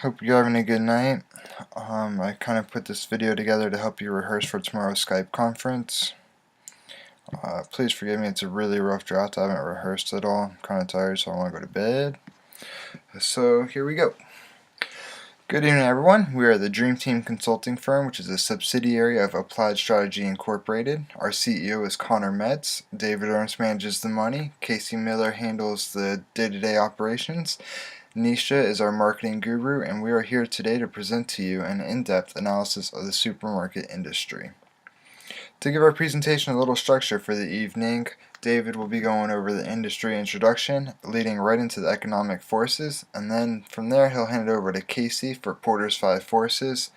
Hope you're having a good night. I kind of put this video together to help you rehearse for tomorrow's Skype conference. Please forgive me, it's a really rough draft. I haven't rehearsed at all. I'm kind of tired, so I want to go to bed. So here we go. Good evening, everyone. We are the Dream Team Consulting Firm, which is a subsidiary of Applied Strategy Incorporated. Our CEO is Connor Metz. David Ernst manages the money. Casey Miller handles the day-to-day operations. Nisha is our marketing guru, and we are here today to present to you an in-depth analysis of the supermarket industry. To give our presentation a little structure for the evening, David will be going over the industry introduction, leading right into the economic forces, and then from there he'll hand it over to Casey for Porter's 5 forces,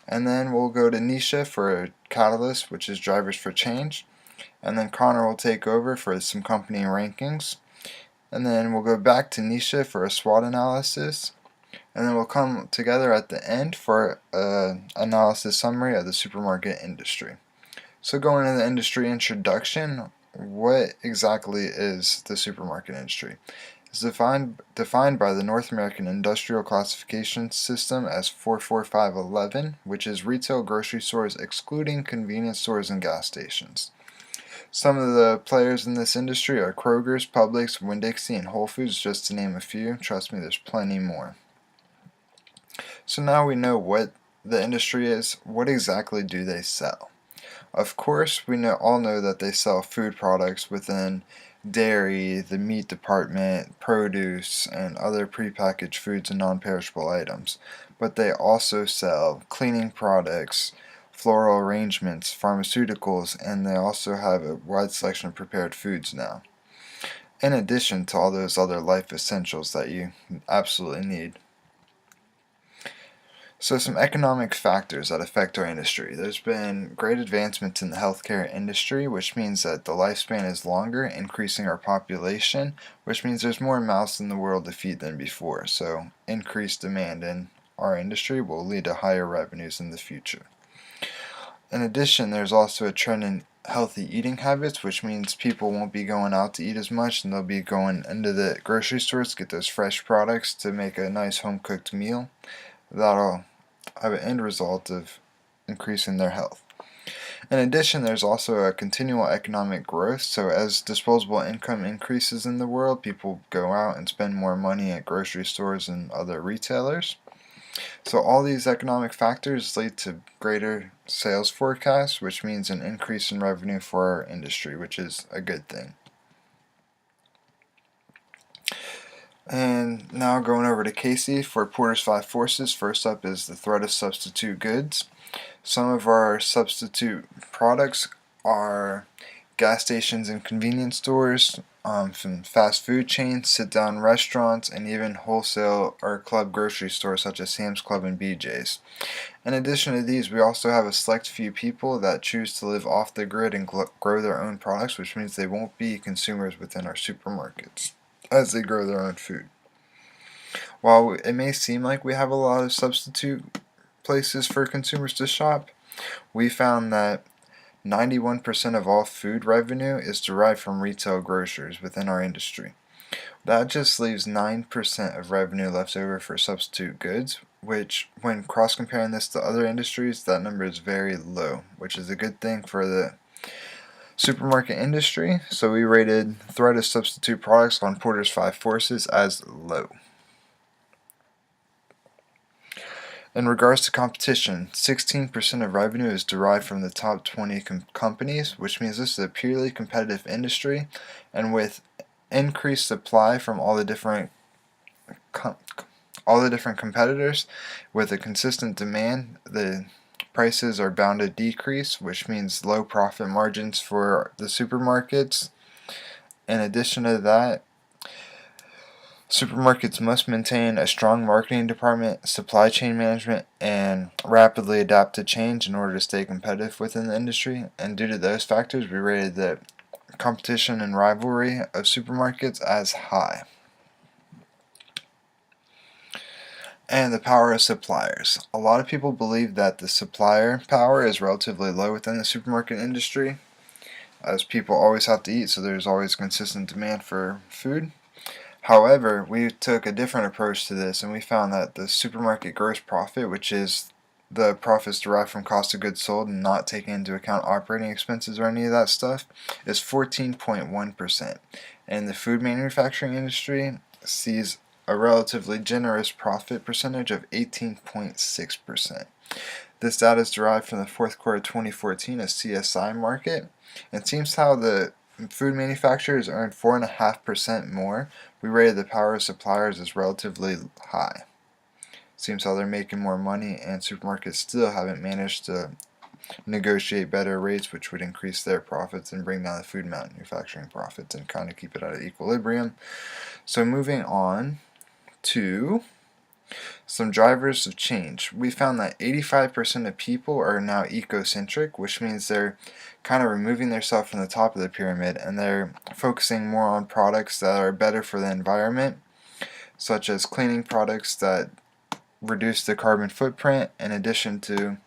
and then we'll go to Nisha for Catalyst, which is drivers for change, and then Connor will take over for some company rankings. And then we'll go back to Nisha for a SWOT analysis, and then we'll come together at the end for an analysis summary of the supermarket industry. So going into the industry introduction, what exactly is the supermarket industry? It's defined by the North American Industrial Classification System as 44511, which is retail grocery stores excluding convenience stores and gas stations. Some of the players in this industry are Kroger's, Publix, Winn-Dixie, and Whole Foods, just to name a few. Trust me, there's plenty more. So now we know what the industry is. What exactly do they sell? Of course, we all know that they sell food products within dairy, the meat department, produce, and other prepackaged foods and non-perishable items. But they also sell cleaning products, floral arrangements, pharmaceuticals, and they also have a wide selection of prepared foods now, in addition to all those other life essentials that you absolutely need. So some economic factors that affect our industry. There's been great advancements in the healthcare industry, which means that the lifespan is longer, increasing our population, which means there's more mouths in the world to feed than before. So increased demand in our industry will lead to higher revenues in the future. In addition, there's also a trend in healthy eating habits, which means people won't be going out to eat as much, and they'll be going into the grocery stores to get those fresh products to make a nice home-cooked meal. That'll have an end result of increasing their health. In addition, there's also a continual economic growth, so as disposable income increases in the world, people go out and spend more money at grocery stores and other retailers. So all these economic factors lead to greater sales forecasts, which means an increase in revenue for our industry, which is a good thing. And now going over to Casey for Porter's 5 forces. First up is the threat of substitute goods. Some of our substitute products are gas stations and convenience stores, from fast food chains, sit-down restaurants, and even wholesale or club grocery stores such as Sam's Club and BJ's. In addition to these, we also have a select few people that choose to live off the grid and grow their own products, which means they won't be consumers within our supermarkets as they grow their own food. While it may seem like we have a lot of substitute places for consumers to shop, we found that 91% of all food revenue is derived from retail grocers within our industry. That just leaves 9% of revenue left over for substitute goods, which, when cross-comparing this to other industries, that number is very low, which is a good thing for the supermarket industry. So we rated threat of substitute products on Porter's 5 forces as low. In regards to competition, 16% of revenue is derived from the top 20 companies, which means this is a purely competitive industry, and with increased supply from all the different competitors, with a consistent demand, the prices are bound to decrease, which means low profit margins for the supermarkets. In addition to that, supermarkets must maintain a strong marketing department, supply chain management, and rapidly adapt to change in order to stay competitive within the industry. And due to those factors, we rated the competition and rivalry of supermarkets as high. And the power of suppliers. A lot of people believe that the supplier power is relatively low within the supermarket industry, as people always have to eat, so there's always consistent demand for food. However, we took a different approach to this, and we found that the supermarket gross profit, which is the profits derived from cost of goods sold and not taking into account operating expenses or any of that stuff, is 14.1%. And the food manufacturing industry sees a relatively generous profit percentage of 18.6%. This data is derived from the fourth quarter of 2014, a CSI market. It seems how the food manufacturers earned 4.5% more. We rated the power of suppliers as relatively high. Seems how they're making more money, and supermarkets still haven't managed to negotiate better rates, which would increase their profits and bring down the food manufacturing profits and kind of keep it at equilibrium. So moving on to some drivers of change. We found that 85% of people are now ecocentric, which means they're kind of removing themselves from the top of the pyramid and they're focusing more on products that are better for the environment, such as cleaning products that reduce the carbon footprint, in addition to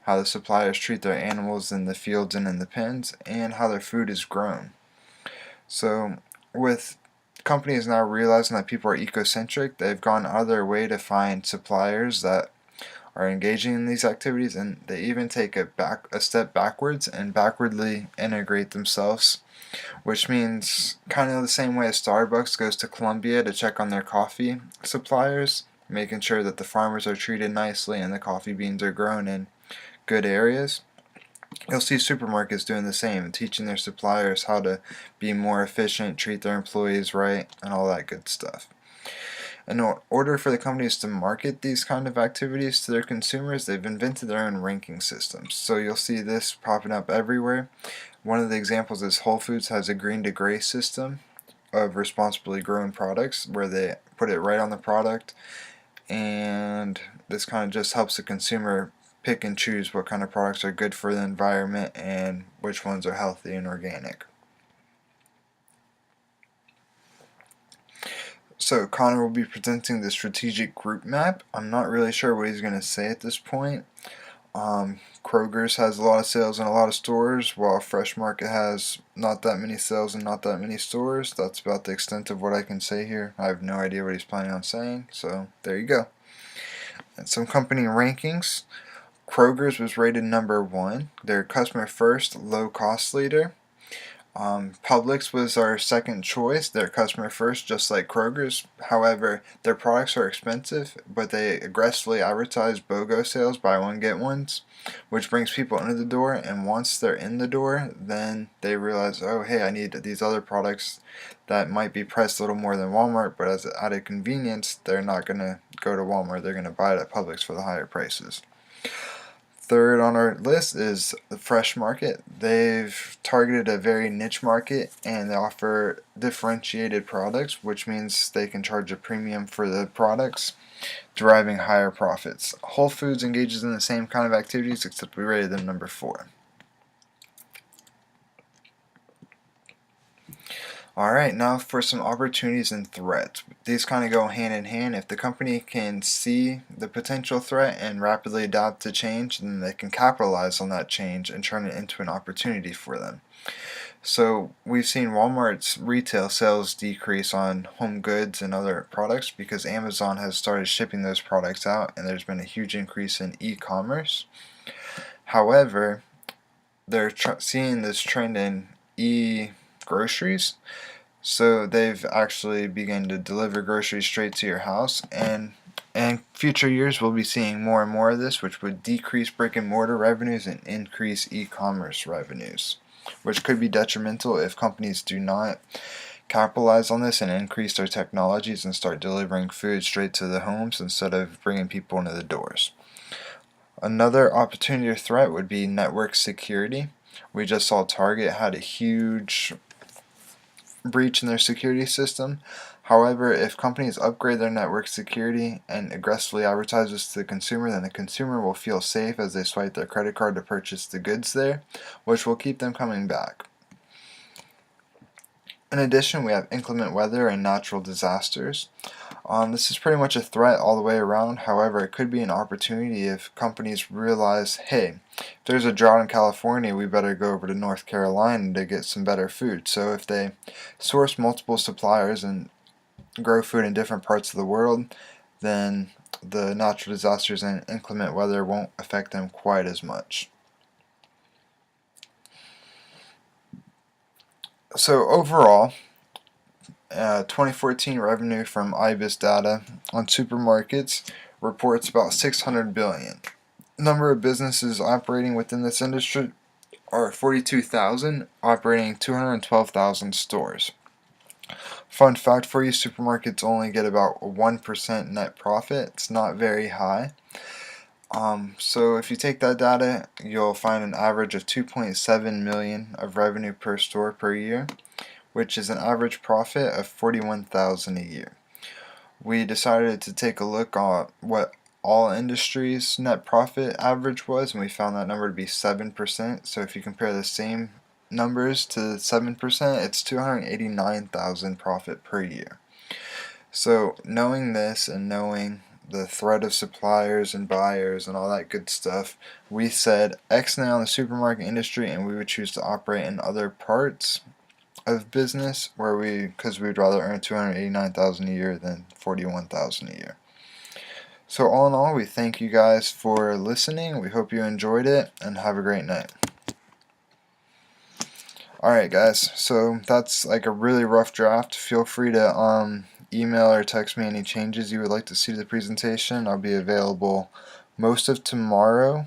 how the suppliers treat their animals in the fields and in the pens, and how their food is grown. So with companies now realizing that people are ecocentric, they've gone out of their way to find suppliers that are engaging in these activities, and they even take a step backwards and backwardly integrate themselves, which means kind of the same way as Starbucks goes to Colombia to check on their coffee suppliers, making sure that the farmers are treated nicely and the coffee beans are grown in good areas. You'll see supermarkets doing the same, teaching their suppliers how to be more efficient, treat their employees right, and all that good stuff. In order for the companies to market these kind of activities to their consumers, they've invented their own ranking systems. So you'll see this popping up everywhere. One of the examples is Whole Foods has a green to gray system of responsibly grown products where they put it right on the product, and this kind of just helps the consumer pick and choose what kind of products are good for the environment and which ones are healthy and organic. So Connor will be presenting the strategic group map. I'm not really sure what he's going to say at this point. Kroger's has a lot of sales in a lot of stores, while Fresh Market has not that many sales and not that many stores. That's about the extent of what I can say here. I have no idea what he's planning on saying, so there you go. And some company rankings. Kroger's was rated number 1. They're customer first, low cost leader. Publix was our second choice. They're customer first, just like Kroger's. However, their products are expensive, but they aggressively advertise BOGO sales, buy one get ones, which brings people into the door. And once they're in the door, then they realize, oh hey, I need these other products that might be priced a little more than Walmart, but as out of convenience, they're not going to go to Walmart. They're going to buy it at Publix for the higher prices. Third on our list is the Fresh Market. They've targeted a very niche market and they offer differentiated products, which means they can charge a premium for the products, deriving higher profits. Whole Foods engages in the same kind of activities, except we rated them number 4. Alright, now for some opportunities and threats. These kind of go hand in hand. If the company can see the potential threat and rapidly adapt to change, then they can capitalize on that change and turn it into an opportunity for them. So we've seen Walmart's retail sales decrease on home goods and other products because Amazon has started shipping those products out, and there's been a huge increase in e-commerce. However, they're seeing this trend in e-groceries. So they've actually begun to deliver groceries straight to your house, and in future years we'll be seeing more and more of this, which would decrease brick and mortar revenues and increase e-commerce revenues, which could be detrimental if companies do not capitalize on this and increase their technologies and start delivering food straight to the homes instead of bringing people into the doors. Another opportunity or threat would be network security. We just saw Target had a huge breach in their security system. However, if companies upgrade their network security and aggressively advertise this to the consumer, then the consumer will feel safe as they swipe their credit card to purchase the goods there, which will keep them coming back. In addition, we have inclement weather and natural disasters. This is pretty much a threat all the way around. However, it could be an opportunity if companies realize, hey, if there's a drought in California, we better go over to North Carolina to get some better food. So if they source multiple suppliers and grow food in different parts of the world, then the natural disasters and inclement weather won't affect them quite as much. So overall, 2014 revenue from IBIS data on supermarkets reports about $600 billion. Number of businesses operating within this industry are 42,000, operating 212,000 stores. Fun fact for you, supermarkets only get about 1% net profit. It's not very high. So if you take that data, you'll find an average of 2.7 million of revenue per store per year, which is an average profit of 41,000 a year. We decided to take a look at what all industries net profit average was, and we found that number to be 7%. So if you compare the same numbers to 7%, it's 289,000 profit per year. So knowing this and knowing the threat of suppliers and buyers and all that good stuff, we said X now on the supermarket industry, and we would choose to operate in other parts of business because we'd rather earn 289,000 a year than 41,000 a year. So all in all, we thank you guys for listening. We hope you enjoyed it, and have a great night. Alright guys, so that's like a really rough draft. Feel free to email or text me any changes you would like to see to the presentation. I'll be available most of tomorrow